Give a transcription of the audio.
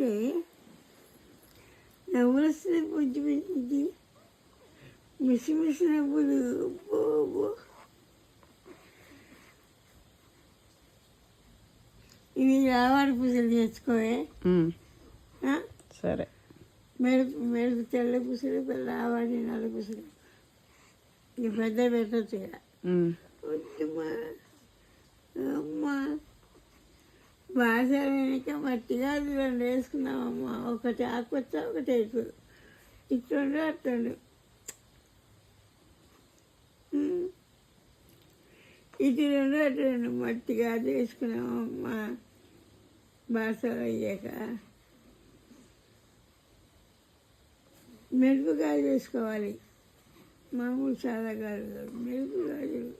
చెప్తుంటే నవ్వులు వస్తుంది, బుజ్జి బుజ్జి మిసి మిసి నవ్వులు. ఇవి ఆవాడి పూసలు తెచ్చుకోవే. సరే. మెరుపు తెల్ల పూసలు, పెద్ద ఆవాడి నల్ల పూసలు. ఇక పెద్ద పెట్టచ్చు. ఇక వద్దమ్మా అమ్మా బాసాక మట్టిగా అది 2 వేసుకున్నామమ్మా. ఒకటి ఆకుపచ్చ, ఒకటి ఎరుపు. ఇట్లుండు అట్లుండు. ఇటు 2 అటు 2 మట్టిగా అది వేసుకున్నామమ్మా. బాసాలు అయ్యాక మెరుపు గాజు వేసుకోవాలి. మామూలు సాదా గాజు, మెరుపు గాజులు.